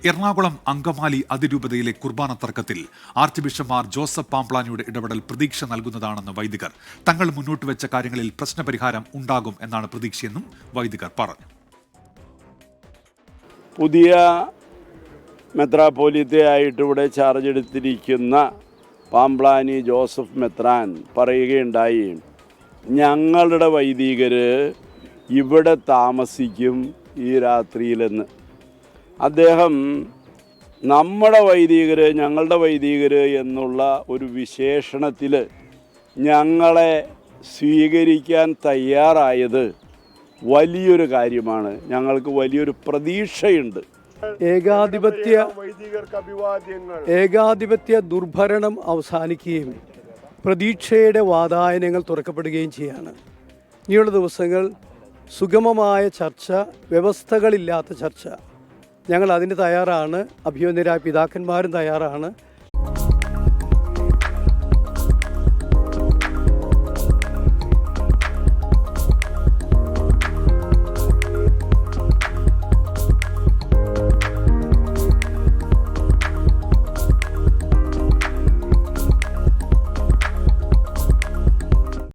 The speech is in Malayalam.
എറണാകുളം അങ്കമാലി അതിരൂപതയിലെ കുർബാന തർക്കത്തിൽ ആർച്ച് ബിഷപ്പ് മാർ ജോസഫ് പാംപ്ലാനിയുടെ ഇടപെടൽ പ്രതീക്ഷ നൽകുന്നതാണെന്ന് വൈദികർ. തങ്ങൾ മുന്നോട്ട് വെച്ച കാര്യങ്ങളിൽ പ്രശ്നപരിഹാരം ഉണ്ടാകും എന്നാണ് പ്രതീക്ഷയെന്നും വൈദികർ പറഞ്ഞു. പുതിയ മെത്രാപ്പോലീത്തയായിട്ട് ഇവിടെ ചാർജ് എടുത്തിരിക്കുന്ന പാംപ്ലാനി ജോസഫ് മെത്രാൻ പറയുകയുണ്ടായി, ഞങ്ങളുടെ വൈദികർ ഇവിടെ താമസിക്കും ഈ രാത്രിയിലെന്ന്. അദ്ദേഹം നമ്മുടെ വൈദികർ, ഞങ്ങളുടെ വൈദികർ എന്നുള്ള ഒരു വിശേഷണത്തിൽ ഞങ്ങളെ സ്വീകരിക്കാൻ തയ്യാറായത് വലിയൊരു കാര്യമാണ്. ഞങ്ങൾക്ക് വലിയൊരു പ്രതീക്ഷയുണ്ട്. ഏകാധിപത്യ ദുർഭരണം അവസാനിക്കുകയും പ്രതീക്ഷയുടെ വാതായനങ്ങൾ തുറക്കപ്പെടുകയും ചെയ്യാണ്. ഇനിയുള്ള ദിവസങ്ങൾ സുഗമമായ ചർച്ച, വ്യവസ്ഥകളില്ലാത്ത ചർച്ച, ഞങ്ങൾ അതിന് തയ്യാറാണ്. അഭിമന്യരായ പിതാക്കന്മാരും തയ്യാറാണ്.